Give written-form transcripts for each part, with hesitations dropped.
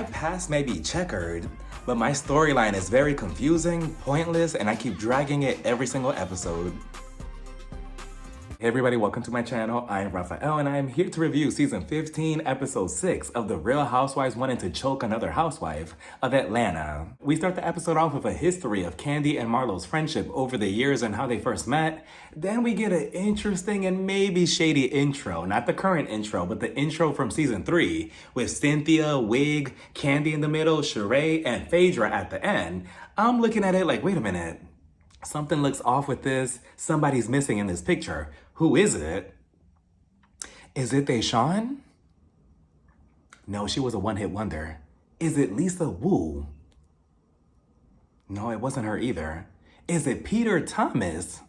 my past may be checkered, but my storyline is very confusing, pointless, and I keep dragging it every single episode. Hey everybody, welcome to my channel. I am Raphael and I am here to review season 15, episode 6 of The Real Housewives Wanting to Choke Another Housewife of Atlanta. We start the episode off with a history of Kandi and Marlo's friendship over the years and how they first met. Then we get an interesting and maybe shady intro, not the current intro, but the intro from season 3 with Cynthia, Wig, Kandi in the middle, Sheree, and Phaedra at the end. I'm looking at it like, wait a minute. Something looks off with this. Somebody's missing in this picture. Who is it? Is it Deshawn? No, she was a one-hit wonder. Is it Lisa Wu? No, it wasn't her either. Is it Peter Thomas?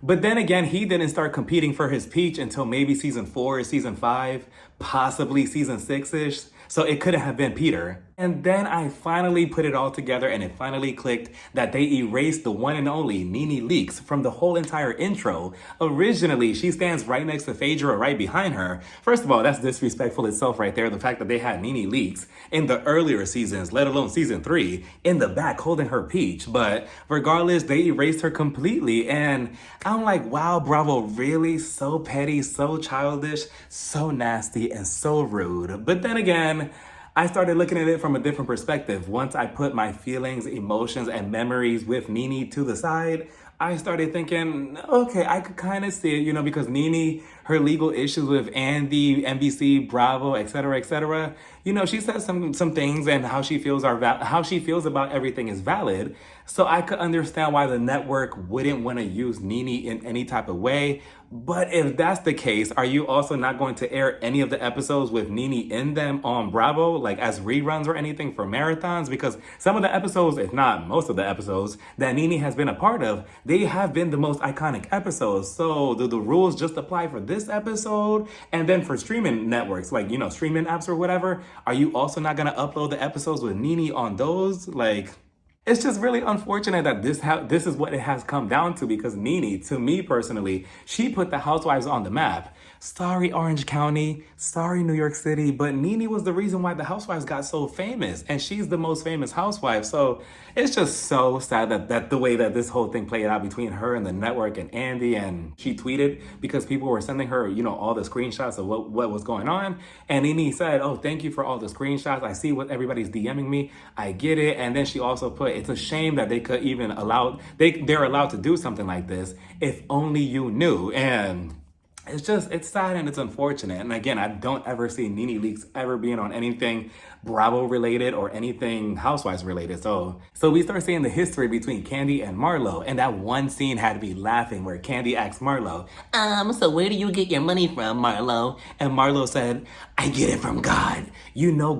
But then again, he didn't start competing for his peach until maybe season 4 or season 5, possibly season 6-ish. So it couldn't have been Peter. And then I finally put it all together and it finally clicked that they erased the one and only Nene Leakes from the whole entire intro. Originally, she stands right next to Phaedra, right behind her. First of all, that's disrespectful itself right there. The fact that they had Nene Leakes in the earlier seasons, let alone season 3, in the back holding her peach. But regardless, they erased her completely. And I'm like, wow, Bravo, really? So petty, so childish, so nasty, and so rude. But then again, I started looking at it from a different perspective. Once I put my feelings, emotions, and memories with Nene to the side, I started thinking, okay, I could kind of see it, because Nene, her legal issues with Andy, NBC, Bravo, etc., she says some things and how she feels about everything is valid. So I could understand why the network wouldn't want to use Nene in any type of way. But if that's the case, are you also not going to air any of the episodes with Nene in them on Bravo, like as reruns or anything for marathons? Because some of the episodes, if not most of the episodes that Nene has been a part of, they have been the most iconic episodes. So do the rules just apply for this episode? And then for streaming networks, like, streaming apps or whatever, are you also not going to upload the episodes with Nene on those? Like, it's just really unfortunate that this is what it has come down to, because Nene, to me personally, she put the Housewives on the map. Sorry, Orange County. Sorry, New York City. But Nene was the reason why the Housewives got so famous. And she's the most famous housewife. So it's just so sad that the way that this whole thing played out between her and the network and Andy. And she tweeted because people were sending her, all the screenshots of what was going on. And Nene said, oh, thank you for all the screenshots. I see what everybody's DMing me. I get it. And then she also put, it's a shame that they could even they're allowed to do something like this. If only you knew. And it's sad and it's unfortunate. And again, I don't ever see Nene Leakes ever being on anything Bravo related or anything Housewives related. So we start seeing the history between Kandi and Marlo. And that one scene had me laughing where Kandi asked Marlo, so where do you get your money from, Marlo? And Marlo said, I get it from God.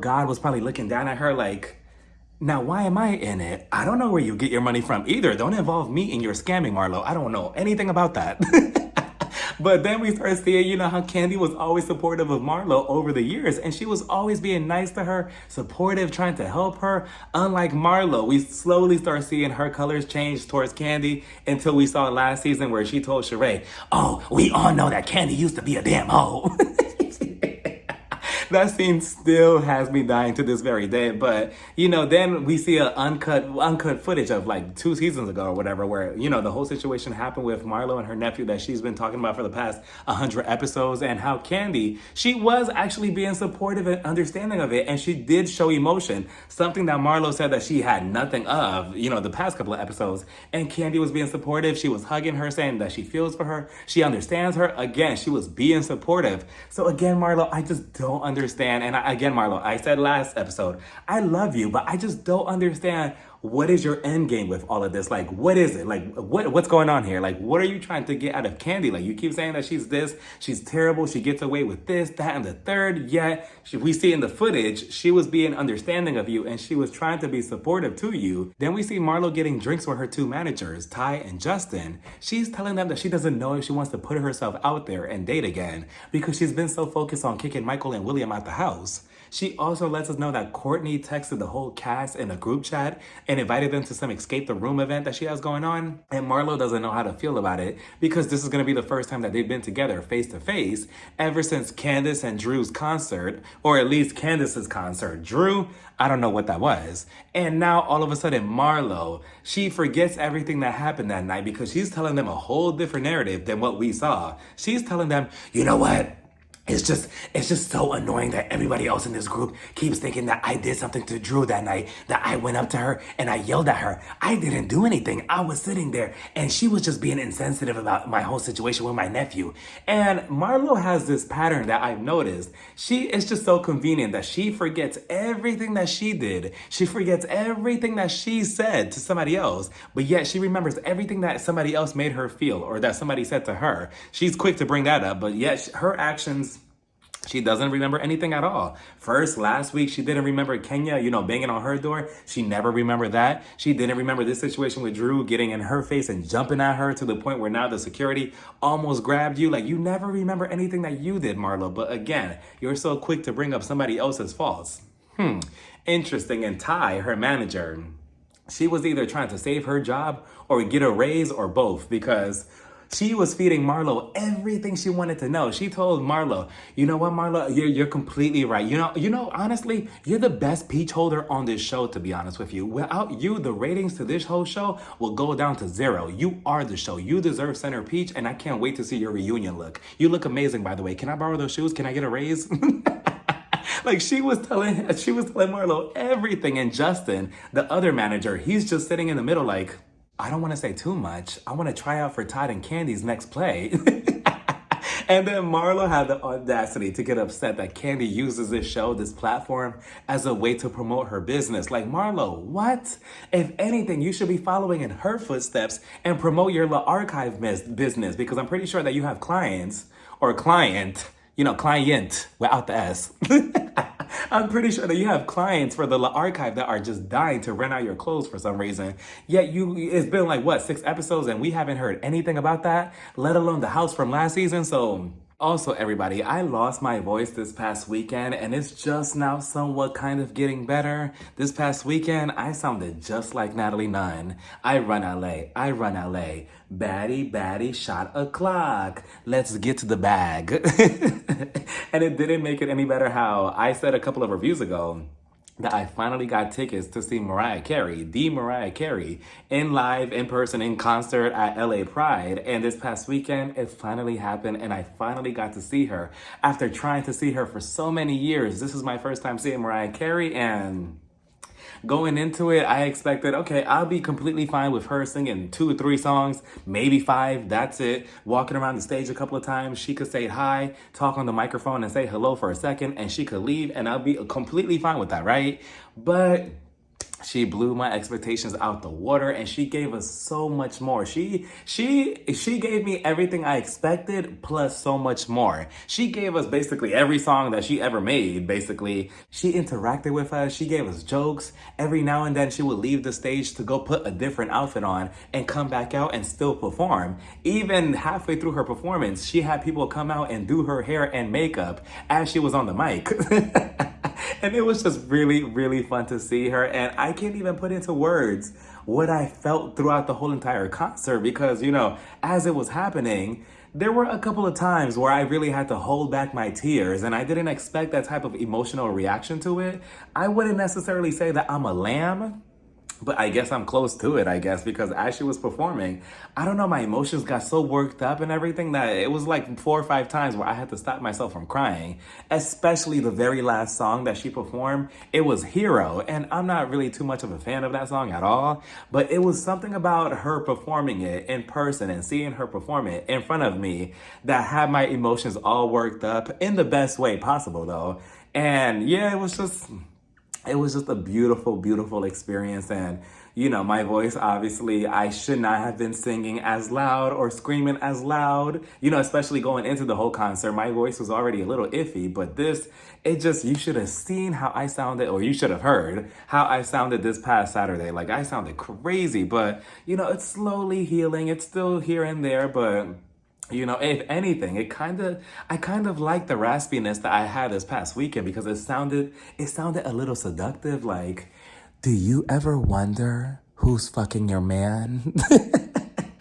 God was probably looking down at her like, now, why am I in it? I don't know where you get your money from either. Don't involve me in your scamming, Marlo. I don't know anything about that. But then we start seeing, how Kandi was always supportive of Marlo over the years. And she was always being nice to her, supportive, trying to help her. Unlike Marlo, we slowly start seeing her colors change towards Kandi until we saw last season where she told Sheree, oh, we all know that Kandi used to be a damn hoe. That scene still has me dying to this very day. But, then we see an uncut footage of like 2 seasons ago or whatever, where, the whole situation happened with Marlo and her nephew that she's been talking about for the past 100 episodes, and how Kandi, she was actually being supportive and understanding of it. And she did show emotion, something that Marlo said that she had nothing of, the past couple of episodes. And Kandi was being supportive. She was hugging her, saying that she feels for her. She understands her. Again, she was being supportive. So again, Marlo, I just don't understand. And again, Marlo, I said last episode, I love you, but I just don't understand, what is your end game with all of this? Like, what is it? Like, what's going on here? Like, what are you trying to get out of Kandi? Like, you keep saying that she's this, she's terrible, she gets away with this, that, and the third. Yet, we see in the footage, she was being understanding of you and she was trying to be supportive to you. Then we see Marlo getting drinks with her 2 managers, Ty and Justin. She's telling them that she doesn't know if she wants to put herself out there and date again because she's been so focused on kicking Michael and William out the house. She also lets us know that Courtney texted the whole cast in a group chat and invited them to some escape the room event that she has going on. And Marlo doesn't know how to feel about it because this is going to be the first time that they've been together face to face ever since Candace and Drew's concert, or at least Candace's concert. Drew, I don't know what that was. And now all of a sudden Marlo, she forgets everything that happened that night because she's telling them a whole different narrative than what we saw. She's telling them, you know what? It's just so annoying that everybody else in this group keeps thinking that I did something to Drew that night, that I went up to her and I yelled at her. I didn't do anything. I was sitting there and she was just being insensitive about my whole situation with my nephew. And Marlo has this pattern that I've noticed. It's just so convenient that she forgets everything that she did. She forgets everything that she said to somebody else, but yet she remembers everything that somebody else made her feel or that somebody said to her. She's quick to bring that up, but yet her actions, she doesn't remember anything at all. First, last week, she didn't remember Kenya, banging on her door. She never remembered that. She didn't remember this situation with Drew getting in her face and jumping at her to the point where now the security almost grabbed you. Like, you never remember anything that you did, Marlo. But again, you're so quick to bring up somebody else's faults. Interesting. And Ty, her manager, she was either trying to save her job or get a raise or both, because she was feeding Marlo everything she wanted to know. She told Marlo, you know what, Marlo, you're completely right. Honestly, you're the best peach holder on this show, to be honest with you. Without you, the ratings to this whole show will go down to 0. You are the show. You deserve center peach, and I can't wait to see your reunion look. You look amazing, by the way. Can I borrow those shoes? Can I get a raise? Like, she was telling Marlo everything. And Justin, the other manager, he's just sitting in the middle like, I don't want to say too much. I want to try out for Todd and Candy's next play. And then Marlo had the audacity to get upset that Candy uses this show, this platform, as a way to promote her business. Like, Marlo, what? If anything, you should be following in her footsteps and promote your La Archive business, because I'm pretty sure that you have clients, or client without the S. I'm pretty sure that you have clients for the La Archive that are just dying to rent out your clothes for some reason. Yet it's been like, 6 episodes and we haven't heard anything about that, let alone the house from last season. So also, everybody, I lost my voice this past weekend and it's just now somewhat kind of getting better. This past weekend, I sounded just like Natalie Nunn. I run LA. Baddie, shot o'clock. Let's get to the bag. And it didn't make it any better how I said a couple of reviews ago that I finally got tickets to see Mariah Carey, in live, in person, in concert at LA Pride. And this past weekend, it finally happened and I finally got to see her after trying to see her for so many years. This is my first time seeing Mariah Carey, and going into it, I expected, okay, I'll be completely fine with her singing 2 or 3 songs, maybe 5, that's it. Walking around the stage a couple of times, she could say hi, talk on the microphone and say hello for a second, and she could leave, and I'll be completely fine with that, right? But she blew my expectations out the water, and she gave us so much more. She gave me everything I expected plus so much more. She gave us basically every song that she ever made, basically. She interacted with us. She gave us jokes. Every now and then she would leave the stage to go put a different outfit on and come back out and still perform. Even halfway through her performance, she had people come out and do her hair and makeup as she was on the mic. And it was just really, really fun to see her. And I can't even put into words what I felt throughout the whole entire concert because, as it was happening, there were a couple of times where I really had to hold back my tears, and I didn't expect that type of emotional reaction to it. I wouldn't necessarily say that I'm a lamb, but I guess I'm close to it, because as she was performing, I don't know, my emotions got so worked up and everything that it was like 4 or 5 times where I had to stop myself from crying, especially the very last song that she performed. It was Hero, and I'm not really too much of a fan of that song at all, but it was something about her performing it in person and seeing her perform it in front of me that had my emotions all worked up in the best way possible, though. And yeah, it was just a beautiful, beautiful experience. And, my voice, obviously, I should not have been singing as loud or screaming as loud, especially going into the whole concert. My voice was already a little iffy, but you should have seen how I sounded, or you should have heard how I sounded this past Saturday. Like, I sounded crazy, but, it's slowly healing. It's still here and there, but You know, if anything, I kind of like the raspiness that I had this past weekend because it sounded a little seductive. Like, do you ever wonder who's fucking your man?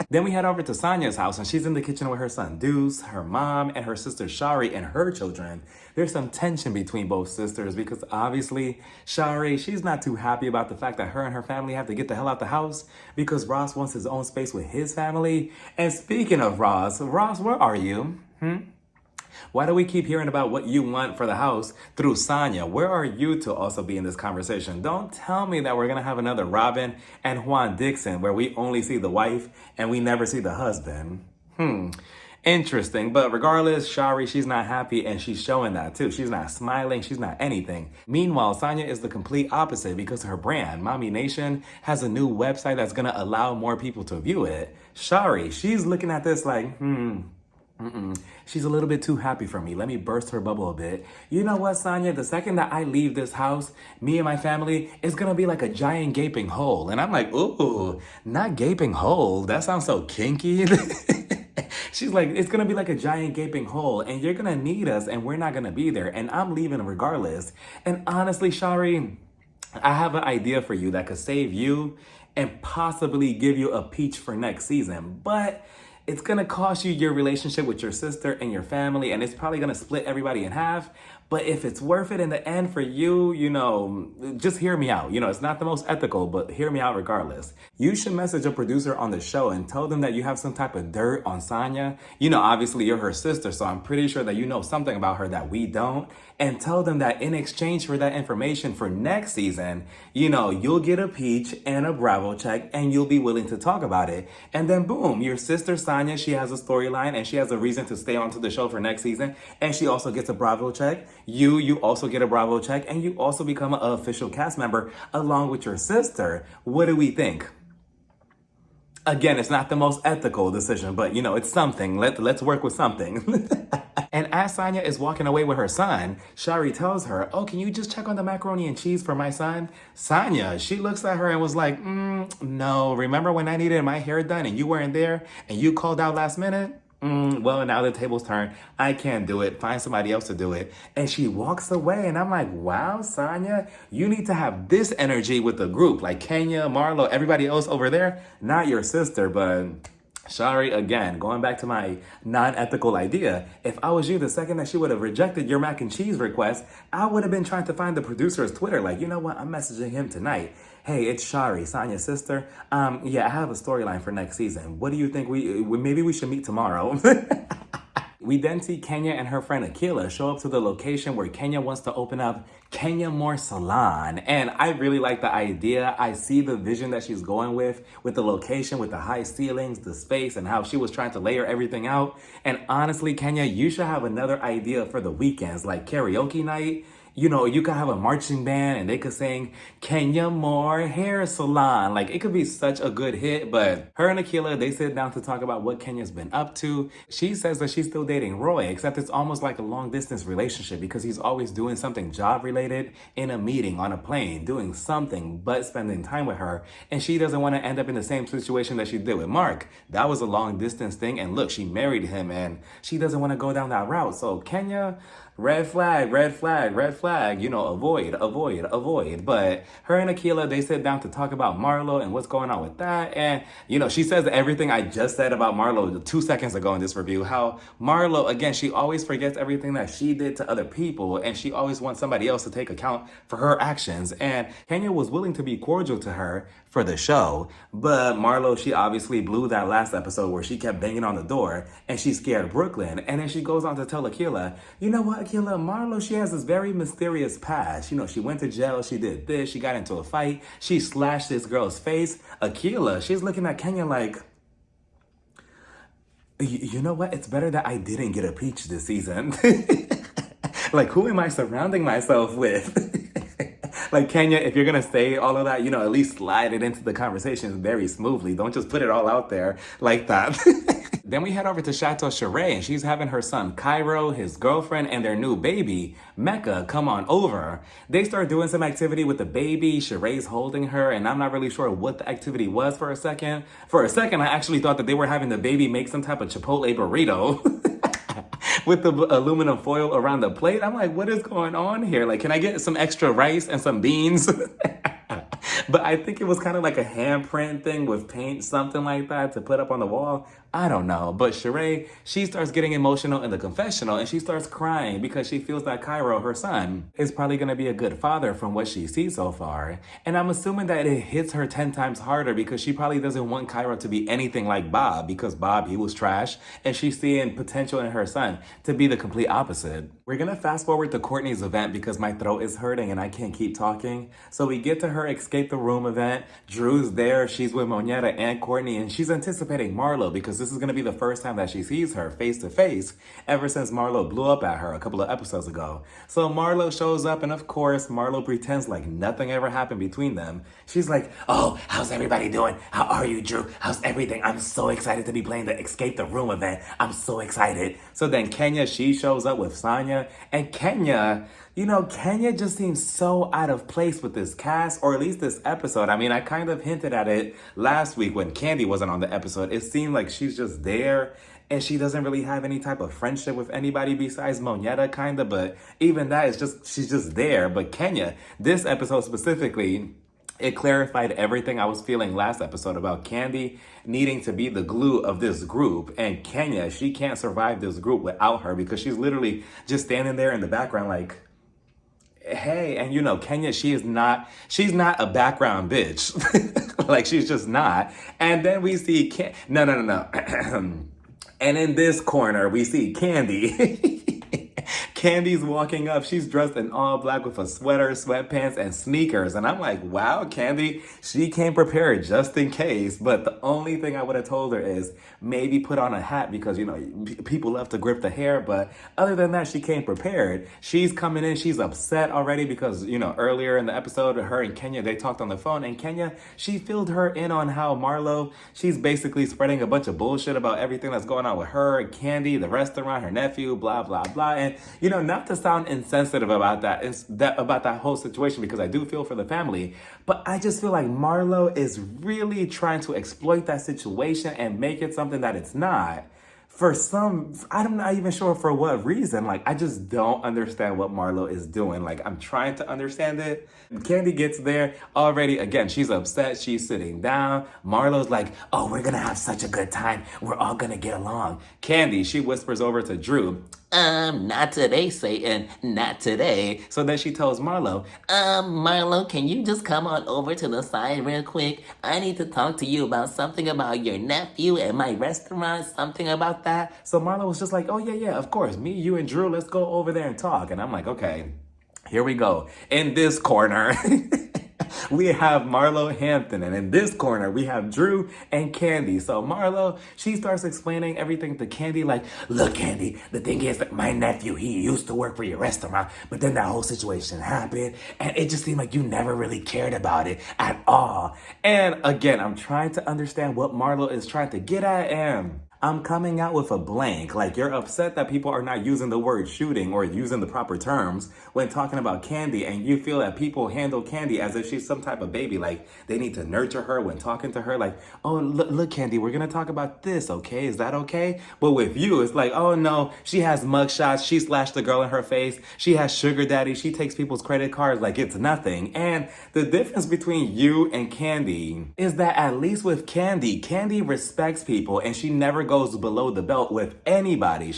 Then we head over to Sonya's house and she's in the kitchen with her son Deuce, her mom, and her sister Shari and her children. There's some tension between both sisters because obviously Shari, she's not too happy about the fact that her and her family have to get the hell out the house because Ross wants his own space with his family. And speaking of Ross, where are you? Why do we keep hearing about what you want for the house through Sonya? Where are you to also be in this conversation? Don't tell me that we're going to have another Robin and Juan Dixon where we only see the wife and we never see the husband. Interesting. But regardless, Shari, she's not happy and she's showing that too. She's not smiling. She's not anything. Meanwhile, Sonya is the complete opposite because her brand, Mommy Nation, has a new website that's going to allow more people to view it. Shari, she's looking at this like, she's a little bit too happy for me. Let me burst her bubble a bit. You know what, Sonya? The second that I leave this house, me and my family, it's gonna be like a giant gaping hole. And I'm like, ooh, not gaping hole. That sounds so kinky. She's like, it's gonna be like a giant gaping hole and you're gonna need us and we're not gonna be there. And I'm leaving regardless. And honestly, Shari, I have an idea for you that could save you and possibly give you a peach for next season. But it's gonna cost you your relationship with your sister and your family, and it's probably gonna split everybody in half. But if it's worth it in the end for you, you know, just hear me out. You know, it's not the most ethical, but hear me out regardless. You should message a producer on the show and tell them that you have some type of dirt on Sonya. You know, obviously you're her sister, so I'm pretty sure that you know something about her that we don't. And tell them that in exchange for that information for next season, you know, you'll get a peach and a Bravo check and you'll be willing to talk about it. And then boom, your sister Sonya, she has a storyline and she has a reason to stay onto the show for next season. And she also gets a Bravo check. You also get a Bravo check and you also become an official cast member along with your sister. What do we think? Again, it's not the most ethical decision, but you know, it's something. Let's work with something. And as Sonya is walking away with her son, Shari tells her, oh, can you just check on the macaroni and cheese for my son? Sonya, she looks at her and was like, no, remember when I needed my hair done and you weren't there and you called out last minute? Well, now the tables turn. I can't do it. Find somebody else to do it. And she walks away and I'm like, wow, Sonya, you need to have this energy with the group. Like Kenya, Marlo, everybody else over there. Not your sister, but Shari, again, going back to my non-ethical idea, if I was you, the second that she would have rejected your mac and cheese request, I would have been trying to find the producer's Twitter. Like, you know what? I'm messaging him tonight. Hey, it's Shari, Sonya's sister. Yeah, I have a storyline for next season. What do you think maybe we should meet tomorrow? We then see Kenya and her friend Akila show up to the location where Kenya wants to open up Kenya Moore Salon. And I really like the idea. I see the vision that she's going with the location, with the high ceilings, the space, and how she was trying to layer everything out. And honestly, Kenya, you should have another idea for the weekends, like karaoke night. You know, you could have a marching band and they could sing Kenya Moore Hair Salon. Like, it could be such a good hit, but her and Akila, they sit down to talk about what Kenya's been up to. She says that she's still dating RHOA, except it's almost like a long distance relationship because he's always doing something job related, in a meeting, on a plane, doing something but spending time with her. And she doesn't want to end up in the same situation that she did with Mark. That was a long distance thing. And look, she married him and she doesn't want to go down that route. So Kenya, red flag, red flag, red flag, you know, avoid. But her and Akila, they sit down to talk about Marlo and what's going on with that. And, you know, she says everything I just said about Marlo 2 seconds ago in this review. How Marlo, again, she always forgets everything that she did to other people. And she always wants somebody else to take account for her actions. And Kenya was willing to be cordial to her for the show. But Marlo, she obviously blew that last episode where she kept banging on the door and she scared Brooklyn. And then she goes on to tell Akila, you know what, Akila, Marlo, she has this very mysterious past. You know, she went to jail, she did this, she got into a fight, she slashed this girl's face. Akila, she's looking at Kenya like, you know what, it's better that I didn't get a peach this season. Like, who am I surrounding myself with? Like, Kenya, if you're going to say all of that, you know, at least slide it into the conversation very smoothly. Don't just put it all out there like that. Then we head over to Chateau Sheree, and she's having her son Cairo, his girlfriend, and their new baby, Mecca, come on over. They start doing some activity with the baby. Sheree's holding her, and I'm not really sure what the activity was for a second. For a second, I actually thought that they were having the baby make some type of Chipotle burrito. With the aluminum foil around the plate. I'm like, what is going on here? Like, can I get some extra rice and some beans? But I think it was kind of like a handprint thing with paint, something like that, to put up on the wall. I don't know. But Sheree, she starts getting emotional in the confessional, and she starts crying because she feels that Cairo, her son, is probably going to be a good father from what she sees so far. And I'm assuming that it hits her 10 times harder because she probably doesn't want Cairo to be anything like Bob, because Bob, he was trash, and she's seeing potential in her son to be the complete opposite. We're going to fast forward to Courtney's event because my throat is hurting and I can't keep talking. So we get to her escape the room event. Drew's there. She's with Moneta and Courtney, and she's anticipating Marlo because this is going to be the first time that she sees her face to face ever since Marlo blew up at her a couple of episodes ago. So Marlo shows up, and of course, Marlo pretends like nothing ever happened between them. She's like, oh, how's everybody doing? How are you, Drew? How's everything? I'm so excited to be playing the Escape the Room event. I'm so excited. So then Kenya, she shows up with Sonya, and Kenya, Kenya just seems so out of place with this cast, or at least this episode. I mean, I kind of hinted at it last week when Candy wasn't on the episode. It seemed like she's just there, and she doesn't really have any type of friendship with anybody besides Moneta, kind of. But even that is just, she's just there. But Kenya, this episode specifically, it clarified everything I was feeling last episode about Candy needing to be the glue of this group. And Kenya, she can't survive this group without her because she's literally just standing there in the background like, hey. And Kenya, she's not a background bitch. Like, she's just not. And then we see no. And in this corner, we see Candy. Candy's walking up. She's dressed in all black with a sweater, sweatpants, and sneakers. And I'm like, wow, Candy, she came prepared just in case. But the only thing I would have told her is maybe put on a hat because, people love to grip the hair. But other than that, she came prepared. She's coming in. She's upset already because, earlier in the episode, her and Kenya, they talked on the phone. And Kenya, she filled her in on how Marlo, she's basically spreading a bunch of bullshit about everything that's going on with her, Candy, the restaurant, her nephew, blah, blah, blah. And, not to sound insensitive about that whole situation, because I do feel for the family, but I just feel like Marlo is really trying to exploit that situation and make it something that it's not. I'm not even sure for what reason. Like, I just don't understand what Marlo is doing. Like, I'm trying to understand it. Candy gets there already. Again, she's upset. She's sitting down. Marlo's like, oh, we're going to have such a good time. We're all going to get along. Candy, she whispers over to Drew, not today, Satan, not today. So then she tells Marlo, Marlo, can you just come on over to the side real quick? I need to talk to you about something about your nephew and my restaurant, something about that. So Marlo was just like, oh, yeah, of course. Me, you, and Drew, let's go over there and talk. And I'm like, okay, here we go. In this corner, we have Marlo Hampton, and in this corner, we have Drew and Candy. So Marlo, she starts explaining everything to Candy, like, look, Candy, the thing is that my nephew, he used to work for your restaurant, but then that whole situation happened, and it just seemed like you never really cared about it at all. And again, I'm trying to understand what Marlo is trying to get at, and I'm coming out with a blank. Like, you're upset that people are not using the word shooting or using the proper terms when talking about Candy, and you feel that people handle Candy as if she's some type of baby. Like, they need to nurture her when talking to her. Like, oh, look, Candy, we're going to talk about this, okay? Is that okay? But with you, it's like, oh, no, she has mugshots. She slashed the girl in her face. She has sugar daddy. She takes people's credit cards like it's nothing. And the difference between you and Candy is that at least with Candy respects people, and she never goes below the belt with anybody.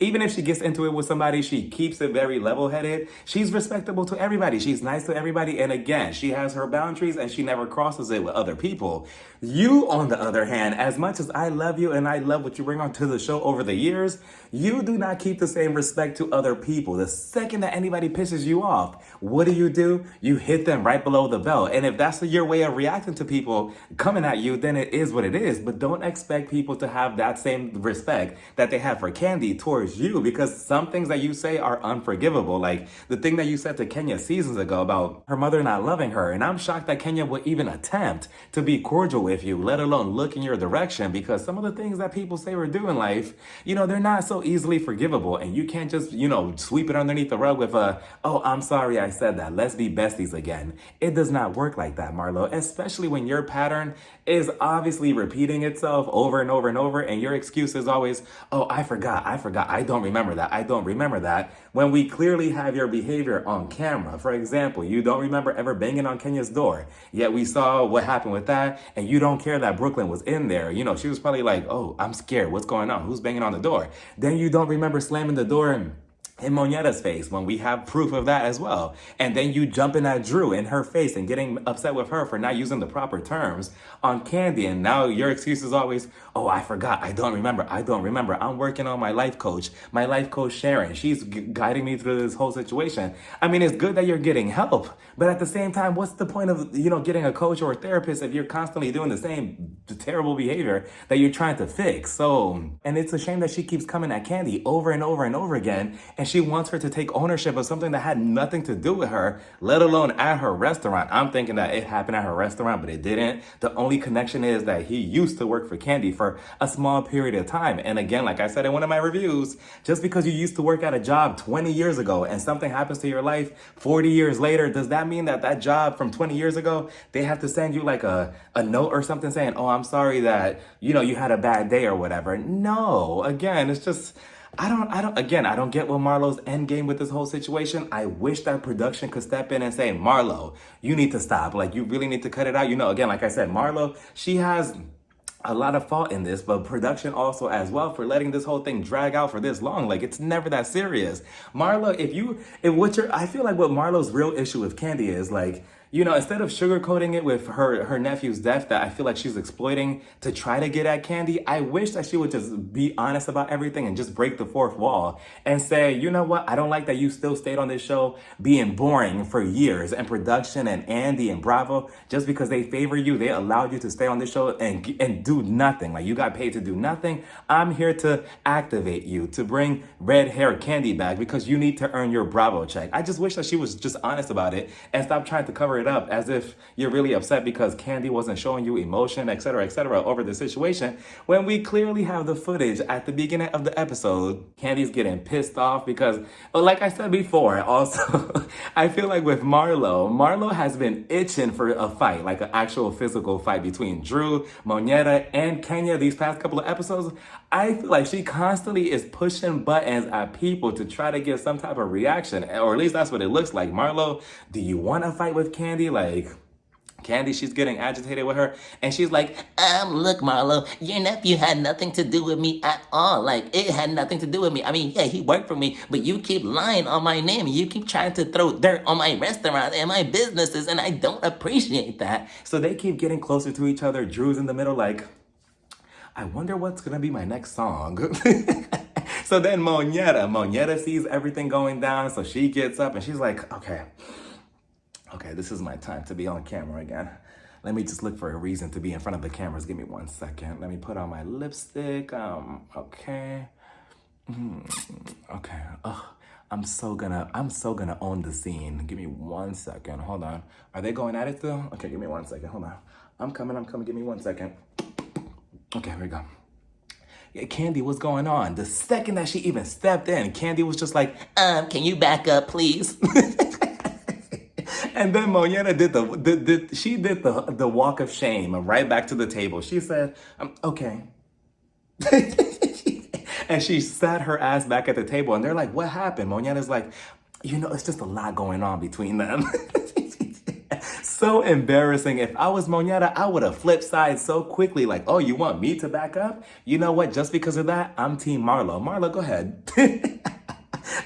Even if she gets into it with somebody, she keeps it very level-headed. She's respectable to everybody. She's nice to everybody. And again, she has her boundaries and she never crosses it with other people. You, on the other hand, as much as I love you and I love what you bring onto the show over the years, you do not keep the same respect to other people. The second that anybody pisses you off, what do? You hit them right below the belt. And if that's your way of reacting to people coming at you, then it is what it is. But don't expect people to have that that same respect that they have for Kandi towards you, because some things that you say are unforgivable. Like the thing that you said to Kenya seasons ago about her mother not loving her. And I'm shocked that Kenya would even attempt to be cordial with you, let alone look in your direction, because some of the things that people say or do in life, they're not so easily forgivable. And you can't just, sweep it underneath the rug with oh, I'm sorry I said that. Let's be besties again. It does not work like that, Marlo, especially when your pattern is obviously repeating itself over and over and over. And your excuse is always, oh, I forgot. I don't remember that. When we clearly have your behavior on camera. For example, you don't remember ever banging on Kenya's door. Yet we saw what happened with that. And you don't care that Brooklyn was in there. She was probably like, oh, I'm scared. What's going on? Who's banging on the door? Then you don't remember slamming the door in Moneta's face when we have proof of that as well. And then you jumping at Drew in her face and getting upset with her for not using the proper terms on Kandi. And now your excuse is always, oh, I forgot. I don't remember. I'm working on my life coach Sharon. She's guiding me through this whole situation. I mean, it's good that you're getting help, but at the same time, what's the point of, getting a coach or a therapist if you're constantly doing the same terrible behavior that you're trying to fix? So, and it's a shame that she keeps coming at Kandi over and over and over again. And she wants her to take ownership of something that had nothing to do with her, let alone at her restaurant. I'm thinking that it happened at her restaurant, but it didn't. The only connection is that he used to work for Kandi for a small period of time. And again, like I said in one of my reviews, just because you used to work at a job 20 years ago and something happens to your life 40 years later, does that mean that that job from 20 years ago, they have to send you like a note or something saying, oh, I'm sorry that, you had a bad day or whatever? No, again, it's just, I don't get what Marlo's end game with this whole situation. I wish that production could step in and say, Marlo, you need to stop. Like, you really need to cut it out. Again, like I said, Marlo, she has a lot of fault in this, but production also as well for letting this whole thing drag out for this long. Like, it's never that serious. Marlo, I feel like what Marlo's real issue with Kandi is, like, instead of sugarcoating it with her nephew's death that I feel like she's exploiting to try to get at Kandi, I wish that she would just be honest about everything and just break the fourth wall and say, you know what? I don't like that you still stayed on this show being boring for years, and production and Andy and Bravo, just because they favor you, they allowed you to stay on this show and do nothing. Like, you got paid to do nothing. I'm here to activate you, to bring red hair Kandi back because you need to earn your Bravo check. I just wish that she was just honest about it and stop trying to cover it up as if you're really upset because Kandi wasn't showing you emotion, etc., over the situation, when we clearly have the footage at the beginning of the episode. Candy's getting pissed off because, like I said before, also, I feel like with Marlo has been itching for a fight, like an actual physical fight between Drew, Moneta, and Kenya these past couple of episodes. I feel like she constantly is pushing buttons at people to try to get some type of reaction, or at least that's what it looks like. Marlo, do you want to fight with Kandi? Like, Kandi, she's getting agitated with her, and she's like, look, Marlo, your nephew had nothing to do with me at all. Like, it had nothing to do with me. I mean, yeah, he worked for me, but you keep lying on my name. You keep trying to throw dirt on my restaurant and my businesses, and I don't appreciate that. So they keep getting closer to each other. Drew's in the middle, like, I wonder what's gonna be my next song. So then Moneta sees everything going down, so she gets up and she's like, okay, this is my time to be on camera again. Let me just look for a reason to be in front of the cameras. Give me 1 second. Let me put on my lipstick. Okay. Okay. I'm so gonna own the scene. Give me 1 second. Hold on. Are they going at it still? Okay, give me 1 second. Hold on. I'm coming. Give me 1 second. Okay, here we go. Yeah, Kandi, what's going on? The second that she even stepped in, Kandi was just like, can you back up, please? And then Moneta did the walk of shame right back to the table. She said, okay. And she sat her ass back at the table, and they're like, what happened? Moneta's like, it's just a lot going on between them. So embarrassing. If I was Moneta, I would have flipped sides so quickly. Like, oh, you want me to back up? You know what? Just because of that, I'm Team Marlo. Marlo, go ahead.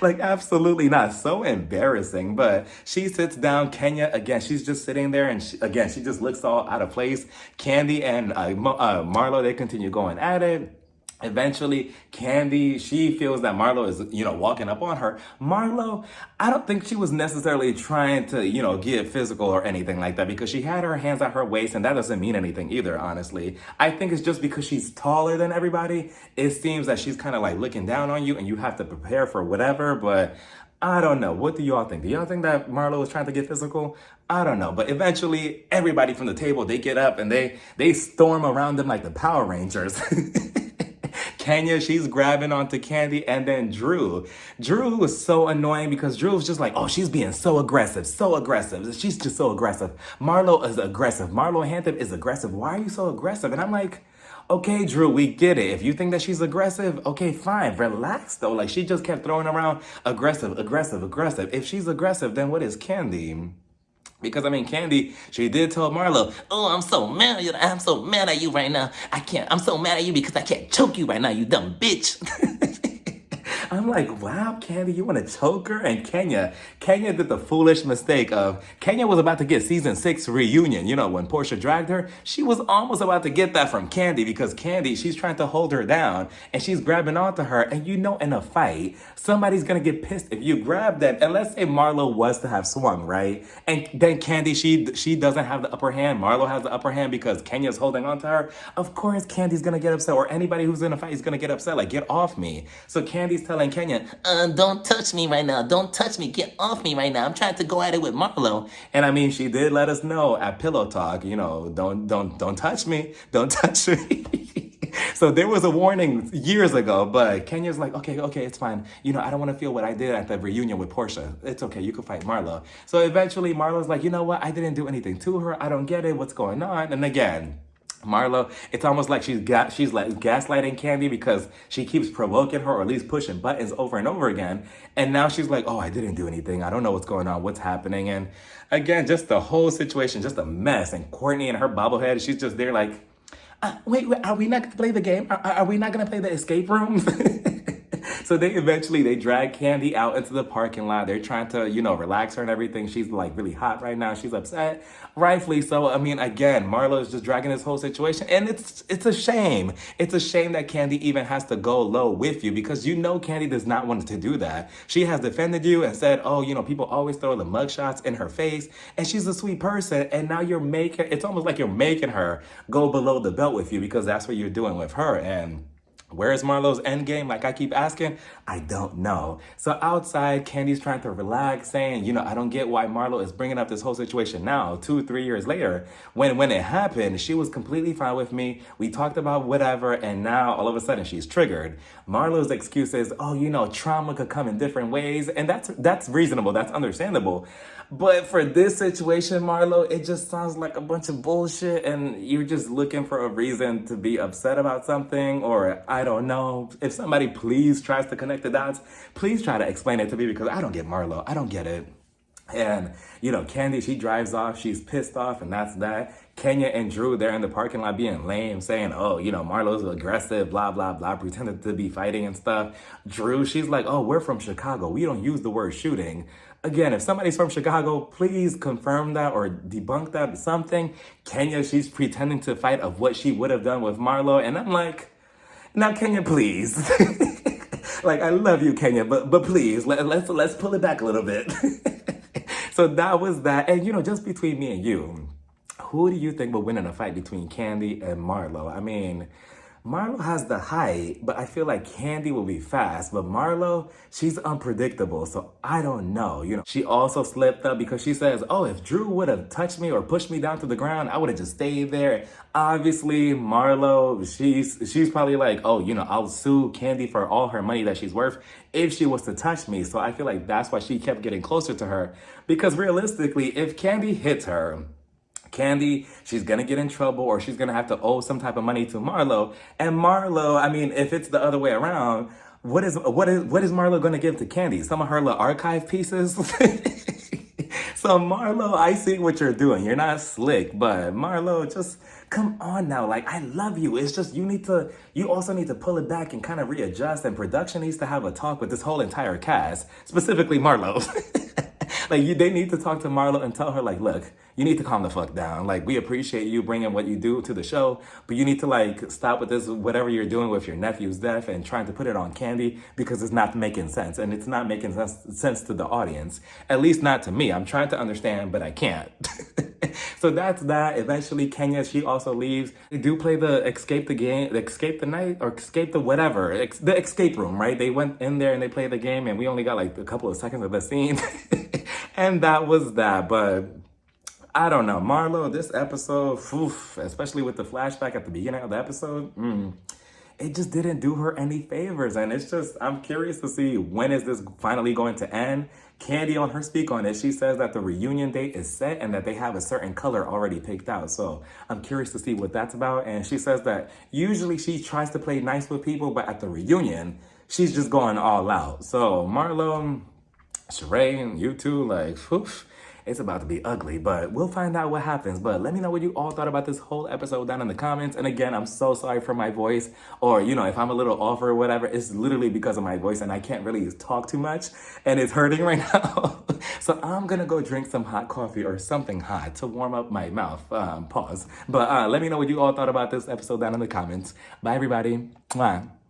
Like, absolutely not. So embarrassing. But she sits down. Kenya, again, she's just sitting there. And she just looks all out of place. Kandi and Marlo, they continue going at it. Eventually, Candy, she feels that Marlo is, walking up on her. Marlo, I don't think she was necessarily trying to, get physical or anything like that because she had her hands at her waist and that doesn't mean anything either, honestly. I think it's just because she's taller than everybody, it seems that she's kind of like looking down on you and you have to prepare for whatever, but I don't know. What do y'all think? Do y'all think that Marlo was trying to get physical? I don't know. But eventually, everybody from the table, they get up and they storm around them like the Power Rangers. Kenya, she's grabbing onto Candy, and then Drew. Drew was so annoying because Drew was just like, oh, she's being so aggressive, so aggressive. She's just so aggressive. Marlo is aggressive. Marlo Hampton is aggressive. Why are you so aggressive? And I'm like, okay, Drew, we get it. If you think that she's aggressive, okay, fine. Relax, though. Like, she just kept throwing around aggressive, aggressive, aggressive. If she's aggressive, then what is Candy? Because, I mean, Candy, she did tell Marlo, oh, I'm so mad at you. I'm so mad at you right now. I'm so mad at you because I can't choke you right now, you dumb bitch. I'm like, wow, Candy, you want to choke her? And Kenya did the foolish mistake of, Kenya was about to get season 6 reunion. When Portia dragged her, she was almost about to get that from Candy because Candy, she's trying to hold her down and she's grabbing onto her. And in a fight, somebody's going to get pissed if you grab that. And let's say Marlo was to have swung, right? And then Candy, she doesn't have the upper hand. Marlo has the upper hand because Kenya's holding onto her. Of course, Candy's going to get upset, or anybody who's in a fight is going to get upset. Like, get off me. So Candy's telling Kenya, don't touch me right now. Don't touch me. Get off me right now. I'm trying to go at it with Marlo. And I mean, she did let us know at Pillow Talk, don't touch me. Don't touch me. So there was a warning years ago, but Kenya's like, okay, it's fine. I don't want to feel what I did at the reunion with Portia. It's okay. You can fight Marlo. So eventually Marlo's like, you know what? I didn't do anything to her. I don't get it. What's going on? And again, Marlo, it's almost like she's like gaslighting Candy because she keeps provoking her or at least pushing buttons over and over again. And now she's like, oh, I didn't do anything. I don't know what's going on. What's happening? And again, just the whole situation, just a mess. And Courtney and her bobblehead, she's just there like, wait, are we not going to play the game? Are we not going to play the escape room? So they eventually drag Candy out into the parking lot. They're trying to, relax her and everything. She's like really hot right now. She's upset, rightfully so. I mean, again, Marlo is just dragging this whole situation, and it's a shame. It's a shame that Candy even has to go low with you because Candy does not want to do that. She has defended you and said, oh, people always throw the mugshots in her face, and she's a sweet person. And now it's almost like you're making her go below the belt with you because that's what you're doing with her. And where is Marlo's end game? Like I keep asking, I don't know. So outside, Candy's trying to relax, saying, I don't get why Marlo is bringing up this whole situation now, 2-3 years later. When it happened, she was completely fine with me. We talked about whatever, and now all of a sudden she's triggered. Marlo's excuse is, oh, trauma could come in different ways, and that's reasonable, that's understandable. But for this situation, Marlo, it just sounds like a bunch of bullshit, and you're just looking for a reason to be upset about something, or I don't know. If somebody please tries to connect the dots, please try to explain it to me because I don't get Marlo. I don't get it. And, Candy, she drives off. She's pissed off, and that's that. Kenya and Drew, they're in the parking lot being lame, saying, oh, Marlo's aggressive, blah, blah, blah, pretending to be fighting and stuff. Drew, she's like, oh, we're from Chicago. We don't use the word shooting. Again, if somebody's from Chicago, please confirm that or debunk that, something. Kenya, she's pretending to fight of what she would have done with Marlo. And I'm like, now, Kenya, please. Like, I love you, Kenya, but please, let's pull it back a little bit. So that was that. And, just between me and you, who do you think will win in a fight between Candy and Marlo? I mean, Marlo has the height, but I feel like Candy will be fast. But Marlo, she's unpredictable, so I don't know. She also slipped up because she says, oh, if Drew would have touched me or pushed me down to the ground, I would have just stayed there. Obviously, Marlo, she's probably like, oh, I'll sue Candy for all her money that she's worth if she was to touch me. So I feel like that's why she kept getting closer to her. Because realistically, if Candy hits her, Candy, she's gonna get in trouble or she's gonna have to owe some type of money to Marlo. And Marlo, I mean, if it's the other way around, what is Marlo gonna give to Candy? Some of her little archive pieces? So Marlo, I see what you're doing. You're not slick, but Marlo, just come on now. Like, I love you. It's just you also need to pull it back and kind of readjust, and production needs to have a talk with this whole entire cast, specifically Marlo. They need to talk to Marlo and tell her, like, look, you need to calm the fuck down. Like, we appreciate you bringing what you do to the show, but you need to, like, stop with this, whatever you're doing with your nephew's death and trying to put it on Candy, because it's not making sense. And it's not making sense to the audience. At least not to me. I'm trying to understand, but I can't. So that's that. Eventually, Kenya, she also leaves. They do play the escape the game, escape the night, or escape the whatever, the escape room, right? They went in there and they played the game, and we only got like a couple of seconds of the scene. And that was that. But I don't know. Marlo, this episode, oof, especially with the flashback at the beginning of the episode, it just didn't do her any favors. And it's just, I'm curious to see, when is this finally going to end? Candy, on her speak on it, she says that the reunion date is set and that they have a certain color already picked out. So I'm curious to see what that's about. And she says that usually she tries to play nice with people, but at the reunion, she's just going all out. So Marlo, Sheree, and you two, like, oof, it's about to be ugly, but we'll find out what happens. But let me know what you all thought about this whole episode down in the comments. And again, I'm so sorry for my voice, or, if I'm a little off or whatever, it's literally because of my voice and I can't really talk too much and it's hurting right now. So I'm gonna go drink some hot coffee or something hot to warm up my mouth. Pause. But let me know what you all thought about this episode down in the comments. Bye, everybody. Mwah.